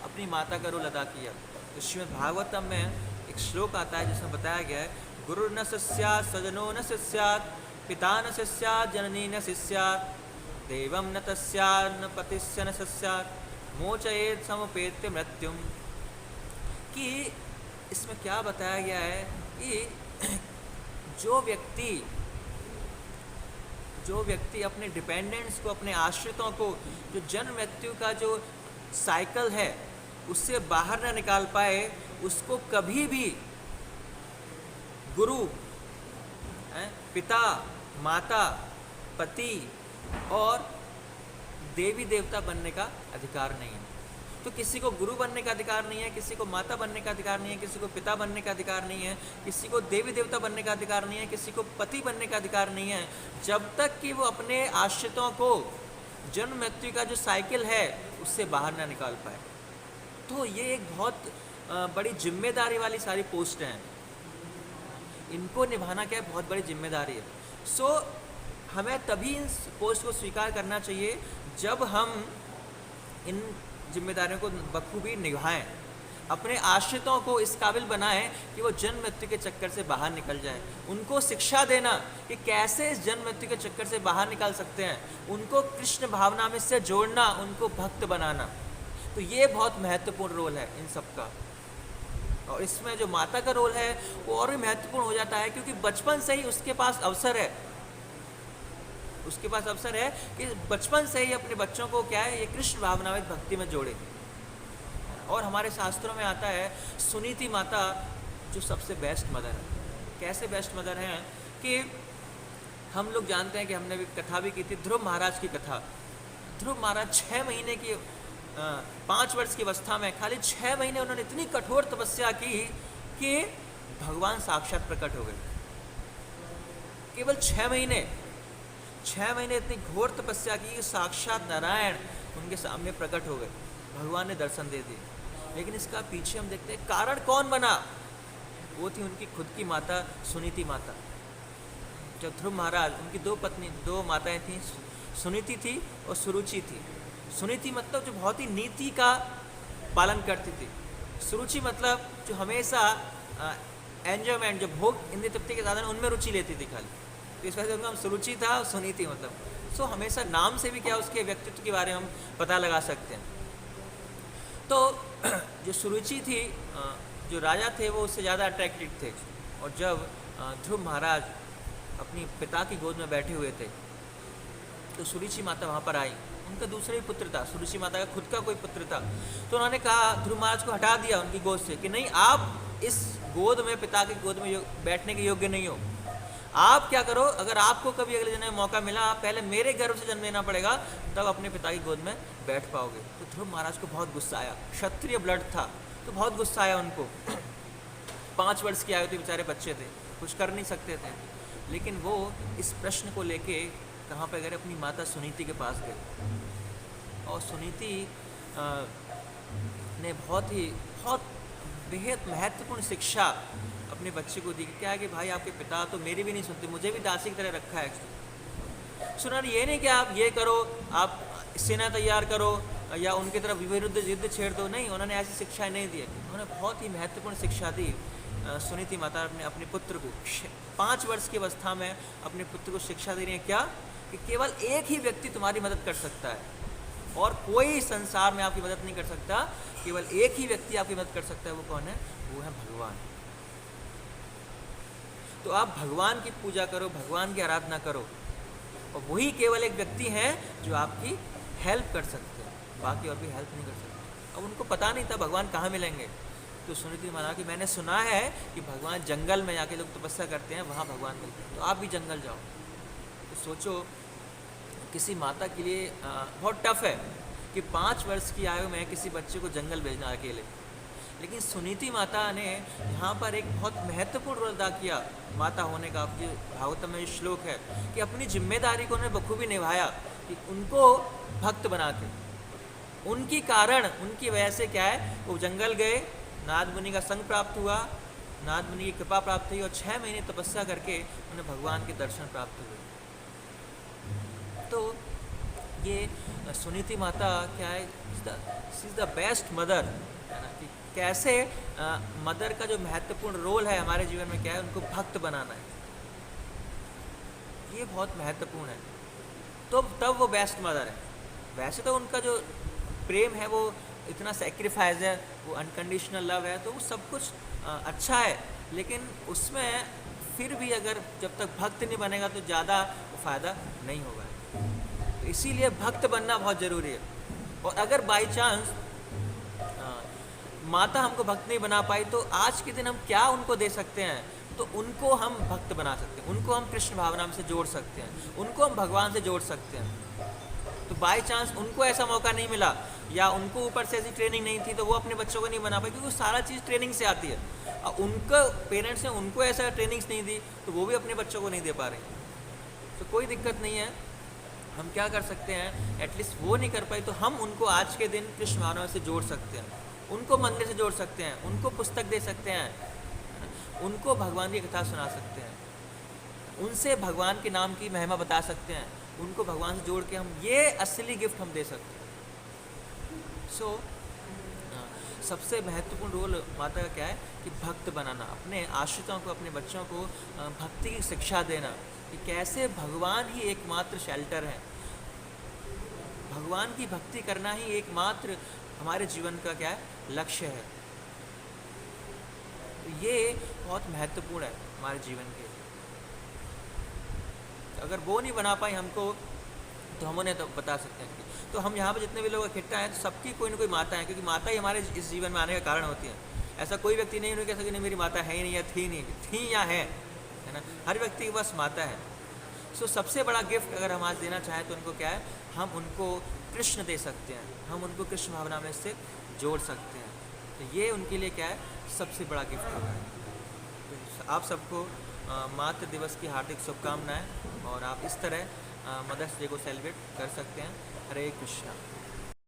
अपनी माता का रोल अदा किया। तो श्रीमद् भागवतम में एक श्लोक आता है जिसमें बताया गया है, गुरु न स्यात् स्वजनो न स्यात् पिता न स्यात् जननी न स्यात् देवं न तस्यात् न पतिस्य न स्यात् मोचयेत् समुपेत्य मृत्युम। कि इसमें क्या बताया गया है कि जो व्यक्ति अपने डिपेंडेंट्स को, अपने आश्रितों को जो जन्म मृत्यु का जो साइकिल है उससे बाहर न निकाल पाए, उसको कभी भी गुरु, पिता, माता, पति और देवी देवता बनने का अधिकार नहीं है। तो किसी को गुरु बनने का अधिकार नहीं है, किसी को माता बनने का अधिकार नहीं है, किसी को पिता बनने का अधिकार नहीं है, किसी को देवी देवता बनने का अधिकार नहीं है, किसी को पति बनने का अधिकार नहीं है, जब तक कि वो अपने आश्रितों को जन्म मृत्यु का जो साइकिल है उससे बाहर ना निकाल पाए। तो ये एक बहुत बड़ी जिम्मेदारी वाली सारी पोस्ट हैं, इनको निभाना क्या है, बहुत बड़ी जिम्मेदारी है। सो हमें तभी इन पोस्ट को स्वीकार करना चाहिए जब हम इन जिम्मेदारियों को बखूबी निभाएं, अपने आश्रितों को इस काबिल बनाएं कि वो जन्म मृत्यु के चक्कर से बाहर निकल जाएं, उनको शिक्षा देना कि कैसे इस जन्म मृत्यु के चक्कर से बाहर निकल सकते हैं, उनको कृष्ण भावना में से जोड़ना, उनको भक्त बनाना। तो ये बहुत महत्वपूर्ण रोल है इन सब का। और इसमें जो माता का रोल है वो और भी महत्वपूर्ण हो जाता है, क्योंकि बचपन से ही उसके पास अवसर है कि बचपन से ही अपने बच्चों को क्या है, ये कृष्ण भावनावित भक्ति में जोड़े। और हमारे शास्त्रों में आता है सुनीति माता जो सबसे बेस्ट मदर है। कैसे बेस्ट मदर हैं कि हम लोग जानते हैं कि हमने भी कथा भी की थी, ध्रुव महाराज की कथा। ध्रुव महाराज 6 महीने की 5 वर्ष की अवस्था में खाली 6 महीने उन्होंने इतनी कठोर तपस्या की कि भगवान साक्षात प्रकट हो गए। केवल 6 महीने इतनी घोर तपस्या की कि साक्षात नारायण उनके सामने प्रकट हो गए, भगवान ने दर्शन दे दिए। लेकिन इसका पीछे हम देखते हैं कारण कौन बना, वो थी उनकी खुद की माता सुनीति माता। जब ध्रुव महाराज, उनकी 2 माताएं थीं, सुनीति थी और सुरुचि थी। सुनीति मतलब जो बहुत ही नीति का पालन करती थी, सुरुचि मतलब जो हमेशा एंजॉयमेंट, जो भोग इंद्रिय तृप्ति के साधन उनमें रुचि लेती थी खाली। तो इस वजह से उनका नाम सुरुचि था, सुनीति मतलब। सो हमेशा नाम से भी क्या उसके व्यक्तित्व के बारे में हम पता लगा सकते हैं। तो जो सुरुचि थी, जो राजा थे वो उससे ज़्यादा अट्रैक्टेड थे। और जब ध्रुव महाराज अपनी पिता की गोद में बैठे हुए थे तो सुरुचि माता वहाँ पर आई। उनका दूसरा ही पुत्र था, सुरुचि माता का खुद का कोई पुत्र था। तो उन्होंने कहा, ध्रुव महाराज को हटा दिया उनकी गोद से कि नहीं, आप इस गोद में, पिता की गोद में बैठने के योग्य नहीं हो। आप क्या करो, अगर आपको कभी अगले जन्म में मौका मिला, आप पहले मेरे गर्भ से जन्म लेना पड़ेगा, तब अपने पिता की गोद में बैठ पाओगे। तो ध्रुव महाराज को बहुत गुस्सा आया, क्षत्रिय ब्लड था तो बहुत गुस्सा आया उनको। 5 वर्ष की आयु थी, बेचारे बच्चे थे, कुछ कर नहीं सकते थे। लेकिन वो इस प्रश्न को लेके कहाँ पे गए, अपनी माता सुनीति के पास गए। और सुनीति ने बहुत बेहद महत्वपूर्ण शिक्षा अपने बच्चे को दी। क्या है कि भाई आपके पिता तो मेरी भी नहीं सुनते, मुझे भी दासी की तरह रखा है। सुना ये नहीं कि आप ये करो, आप सेना तैयार करो या उनकी तरफ विरुद्ध युद्ध छेड़ दो, नहीं, उन्होंने ऐसी शिक्षाएं नहीं दी। उन्होंने बहुत ही महत्वपूर्ण शिक्षा दी सुनीति माता ने अपने पुत्र को। 5 वर्ष की अवस्था में अपने पुत्र को शिक्षा दे रही है क्या, कि केवल एक ही व्यक्ति तुम्हारी मदद कर सकता है और कोई संसार में आपकी मदद नहीं कर सकता। केवल एक ही व्यक्ति आपकी मदद कर सकता है, वो कौन है, वो है भगवान। तो आप भगवान की पूजा करो, भगवान की आराधना करो, और वही केवल एक व्यक्ति हैं जो आपकी हेल्प कर सकते हैं, बाकी और भी हेल्प नहीं कर सकते। अब उनको पता नहीं था भगवान कहाँ मिलेंगे। तो सुनीति माना कि मैंने सुना है कि भगवान जंगल में जाके लोग तपस्या करते हैं, वहाँ भगवान मिलते हैं, तो आप भी जंगल जाओ। तो सोचो, किसी माता के लिए बहुत टफ है कि 5 वर्ष की आयु में किसी बच्चे को जंगल भेजना अकेले। लेकिन सुनीति माता ने यहाँ पर एक बहुत महत्वपूर्ण रोल अदा किया माता होने का। आपके भागवतम में श्लोक है कि अपनी जिम्मेदारी को उन्होंने बखूबी निभाया, कि उनको भक्त बना के, उनकी कारण, उनकी वजह से क्या है, वो जंगल गए, नारद मुनि का संग प्राप्त हुआ, नारद मुनि की कृपा प्राप्त हुई और 6 महीने तपस्या करके उन्हें भगवान के दर्शन प्राप्त हुए। तो ये सुनीति माता क्या है, she is the best mother, है ना, कि कैसे मदर का जो महत्वपूर्ण रोल है हमारे जीवन में क्या है, उनको भक्त बनाना है, ये बहुत महत्वपूर्ण है। तो तब वो बेस्ट मदर है। वैसे तो उनका जो प्रेम है वो इतना सेक्रीफाइस है, वो अनकंडीशनल लव है, तो वो सब कुछ अच्छा है, लेकिन उसमें फिर भी अगर जब तक भक्त नहीं बनेगा तो ज़्यादा फ़ायदा नहीं होगा। तो इसीलिए भक्त बनना बहुत ज़रूरी है। और अगर बाई चांस माता हमको भक्त नहीं बना पाई तो आज के दिन हम क्या उनको दे सकते हैं, तो उनको हम भक्त बना सकते हैं, उनको हम कृष्ण भावना से जोड़ सकते हैं, उनको हम भगवान से जोड़ सकते हैं। तो बाई चांस उनको ऐसा मौका नहीं मिला या उनको ऊपर से ऐसी ट्रेनिंग नहीं थी तो वो अपने बच्चों को नहीं बना पाए, क्योंकि वो सारा चीज़ ट्रेनिंग से आती है। और उनको पेरेंट्स ने उनको ऐसा ट्रेनिंग्स नहीं दी तो वो भी अपने बच्चों को नहीं दे पा रहे। तो कोई दिक्कत नहीं है, हम क्या कर सकते हैं, एटलीस्ट वो नहीं कर पाए तो हम उनको आज के दिन कृष्ण भावना से जोड़ सकते हैं, उनको मंदिर से जोड़ सकते हैं, उनको पुस्तक दे सकते हैं, उनको भगवान की कथा सुना सकते हैं, उनसे भगवान के नाम की महिमा बता सकते हैं, उनको भगवान से जोड़ के हम ये असली गिफ्ट हम दे सकते हैं। सो सबसे महत्वपूर्ण रोल माता का क्या है कि भक्त बनाना, अपने आश्रितों को, अपने बच्चों को भक्ति की शिक्षा देना कि कैसे भगवान ही एकमात्र शेल्टर है, भगवान की भक्ति करना ही एकमात्र हमारे जीवन का क्या है, लक्ष्य है। तो ये बहुत महत्वपूर्ण है हमारे जीवन के। तो अगर वो नहीं बना पाए हमको तो हम उन्हें तो बता सकते हैं। तो हम यहाँ पे जितने भी लोग इकट्ठा हैं तो सबकी कोई ना कोई माता है, क्योंकि माता ही हमारे इस जीवन में आने का कारण होती है। ऐसा कोई व्यक्ति नहीं कह सकता नहीं मेरी माता है ही नहीं या थी नहीं, थी या है ना, हर व्यक्ति के पास माता है। सो सबसे बड़ा गिफ्ट अगर हम आज देना चाहें तो उनको क्या है, हम उनको कृष्ण दे सकते हैं, हम उनको कृष्ण भावना में से जोड़ सकते हैं। तो ये उनके लिए क्या है, सबसे बड़ा गिफ्ट होगा। तो आप सबको मातृ दिवस की हार्दिक शुभकामनाएं, और आप इस तरह मदर्स डे को सेलिब्रेट कर सकते हैं। हरे कृष्णा।